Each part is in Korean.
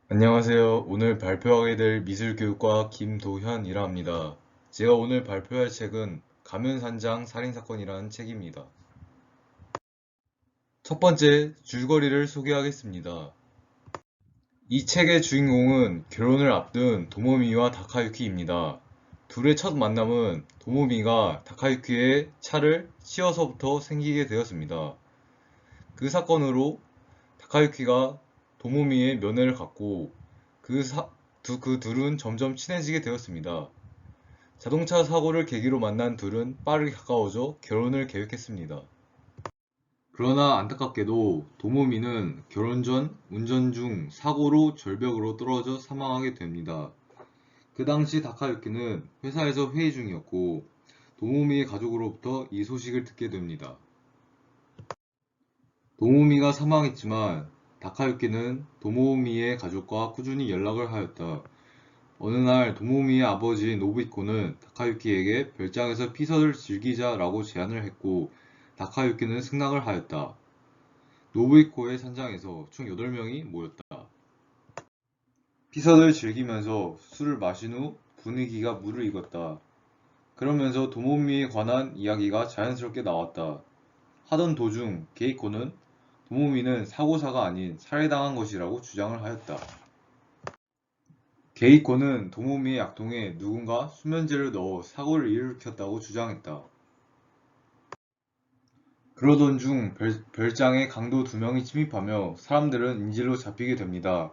안녕하세요. 오늘 발표하게 될 미술교육과 김도현이라 합니다. 제가 오늘 발표할 책은 가면산장 살인사건이라는 책입니다. 첫 번째, 줄거리를 소개하겠습니다. 이 책의 주인공은 결혼을 앞둔 도모미와 다카유키입니다. 둘의 첫 만남은 도모미가 다카유키의 차를 치어서부터 생기게 되었습니다. 그 사건으로 다카유키가 도모미의 면회를 갖고 그 둘은 점점 친해지게 되었습니다. 자동차 사고를 계기로 만난 둘은 빠르게 가까워져 결혼을 계획했습니다. 그러나 안타깝게도 도모미는 결혼 전 운전 중 사고로 절벽으로 떨어져 사망하게 됩니다. 그 당시 다카유키는 회사에서 회의 중이었고 도모미의 가족으로부터 이 소식을 듣게 됩니다. 도모미가 사망했지만 다카유키는 도모미의 가족과 꾸준히 연락을 하였다. 어느 날 도모미의 아버지 노부히코는 다카유키에게 별장에서 피서를 즐기자라고 제안을 했고 다카유키는 승낙을 하였다. 노부히코의 산장에서 총 8명이 모였다. 피서를 즐기면서 술을 마신 후 분위기가 무르익었다. 그러면서 도모미에 관한 이야기가 자연스럽게 나왔다. 하던 도중 게이코는 도모미는 사고사가 아닌 살해당한 것이라고 주장을 하였다. 게이코는 도모미의 약통에 누군가 수면제를 넣어 사고를 일으켰다고 주장했다. 그러던 중 별장에 강도 2명이 침입하며 사람들은 인질로 잡히게 됩니다.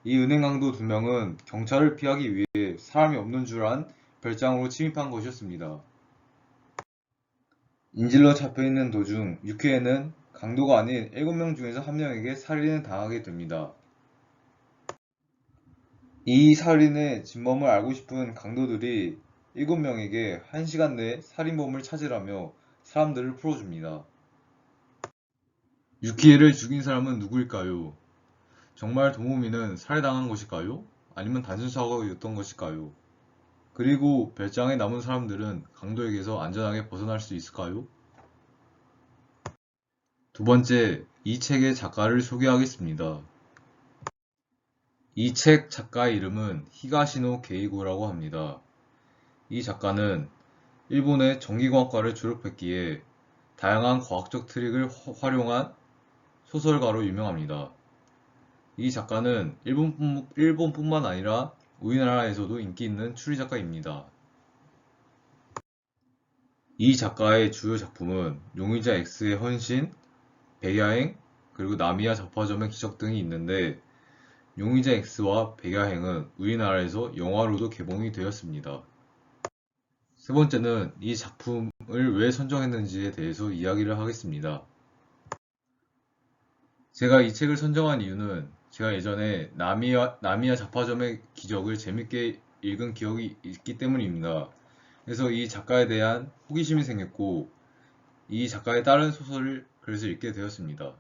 이 은행 강도 2명은 경찰을 피하기 위해 사람이 없는 줄 안 별장으로 침입한 것이었습니다. 인질로 잡혀있는 도중 유키에는 강도가 아닌 7명 중에서 1명에게 살인을 당하게 됩니다. 이 살인의 진범을 알고 싶은 강도들이 7명에게 1시간 내에 살인범을 찾으라며 사람들을 풀어줍니다. 유키에를 죽인 사람은 누구일까요? 정말 도모미는 살해당한 것일까요? 아니면 단순 사고였던 것일까요? 그리고 별장에 남은 사람들은 강도에게서 안전하게 벗어날 수 있을까요? 두 번째, 이 책의 작가를 소개하겠습니다. 이 책 작가의 이름은 히가시노 게이고라고 합니다. 이 작가는 일본의 전기공학과를 졸업했기에 다양한 과학적 트릭을 활용한 소설가로 유명합니다. 이 작가는 일본뿐만 아니라 우리나라에서도 인기 있는 추리작가입니다. 이 작가의 주요 작품은 용의자 X의 헌신, 백야행, 그리고 나미야 잡화점의 기적 등이 있는데 용의자 X와 백야행은 우리나라에서 영화로도 개봉이 되었습니다. 세 번째는 이 작품을 왜 선정했는지에 대해서 이야기를 하겠습니다. 제가 이 책을 선정한 이유는 제가 예전에 나미야 잡화점의 기적을 재밌게 읽은 기억이 있기 때문입니다. 그래서 이 작가에 대한 호기심이 생겼고 이 작가의 다른 소설을 그래서 읽게 되었습니다.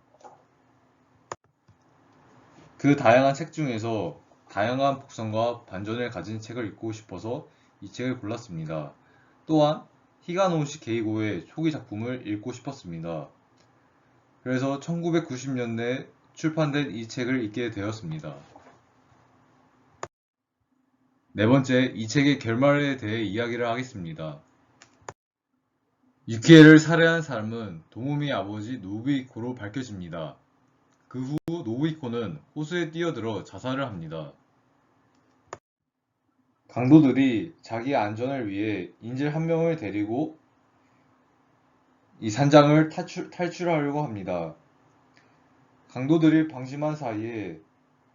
그 다양한 책 중에서 다양한 복선과 반전을 가진 책을 읽고 싶어서 이 책을 골랐습니다. 또한 히가노시 게이고의 초기 작품을 읽고 싶었습니다. 그래서 1990년대에 출판된 이 책을 읽게 되었습니다. 네 번째, 이 책의 결말에 대해 이야기를 하겠습니다. 유키에를 살해한 사람은 도모미의 아버지 노부히코로 밝혀집니다. 그 후 노부히코는 호수에 뛰어들어 자살을 합니다. 강도들이 자기 안전을 위해 인질 1명을 데리고 이 산장을 탈출하려고 합니다. 강도들이 방심한 사이에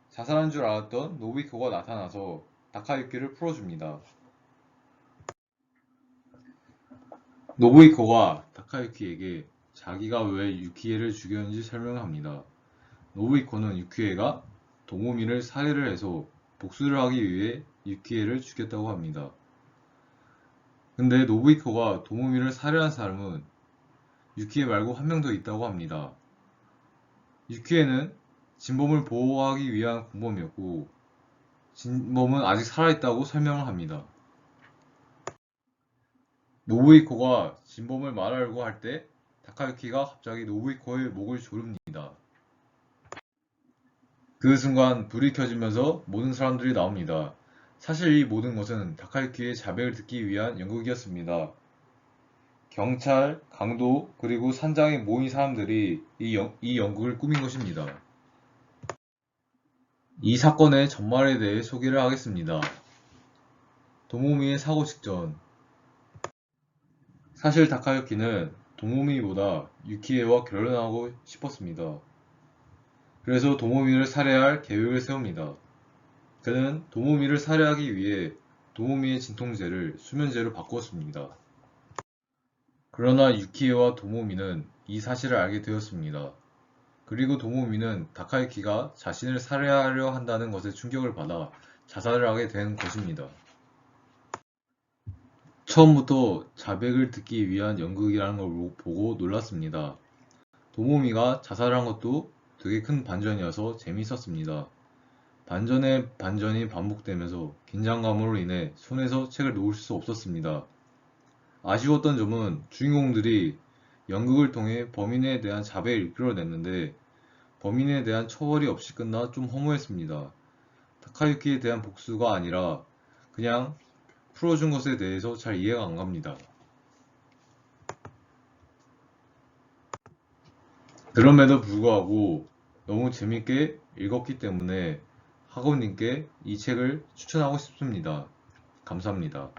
자살한 줄 알았던 노부히코가 나타나서 다카유키를 풀어줍니다. 노부히코가 다카유키에게 자기가 왜 유키에를 죽였는지 설명합니다. 노부히코는 유키에가 도모미를 살해를 해서 복수를 하기 위해 유키에를 죽였다고 합니다. 근데 노부히코가 도모미를 살해한 사람은 유키에 말고 1명 더 있다고 합니다. 유키에는 진범을 보호하기 위한 공범이었고 진범은 아직 살아있다고 설명을 합니다. 노부히코가 진범을 말하려고 할 때 다카유키가 갑자기 노부히코의 목을 조릅니다. 그 순간 불이 켜지면서 모든 사람들이 나옵니다. 사실 이 모든 것은 다카유키의 자백을 듣기 위한 연극이었습니다. 경찰, 강도, 그리고 산장에 모인 사람들이 이 연극을 꾸민 것입니다. 이 사건의 전말에 대해 소개를 하겠습니다. 도모미의 사고 직전, 사실 다카유키는 도모미보다 유키에와 결혼하고 싶었습니다. 그래서 도모미를 살해할 계획을 세웁니다. 그는 도모미를 살해하기 위해 도모미의 진통제를 수면제로 바꾸었습니다. 그러나 유키에와 도모미는 이 사실을 알게 되었습니다. 그리고 도모미는 다카유키가 자신을 살해하려 한다는 것에 충격을 받아 자살을 하게 된 것입니다. 처음부터 자백을 듣기 위한 연극이라는 걸 보고 놀랐습니다. 도모미가 자살한 것도 되게 큰 반전이어서 재미있었습니다. 반전에 반전이 반복되면서 긴장감으로 인해 손에서 책을 놓을 수 없었습니다. 아쉬웠던 점은 주인공들이 연극을 통해 범인에 대한 자백을 이끌어냈는데 범인에 대한 처벌이 없이 끝나 좀 허무했습니다. 타카유키에 대한 복수가 아니라 그냥 풀어준 것에 대해서 잘 이해가 안 갑니다. 그럼에도 불구하고 너무 재밌게 읽었기 때문에 학우님께 이 책을 추천하고 싶습니다. 감사합니다.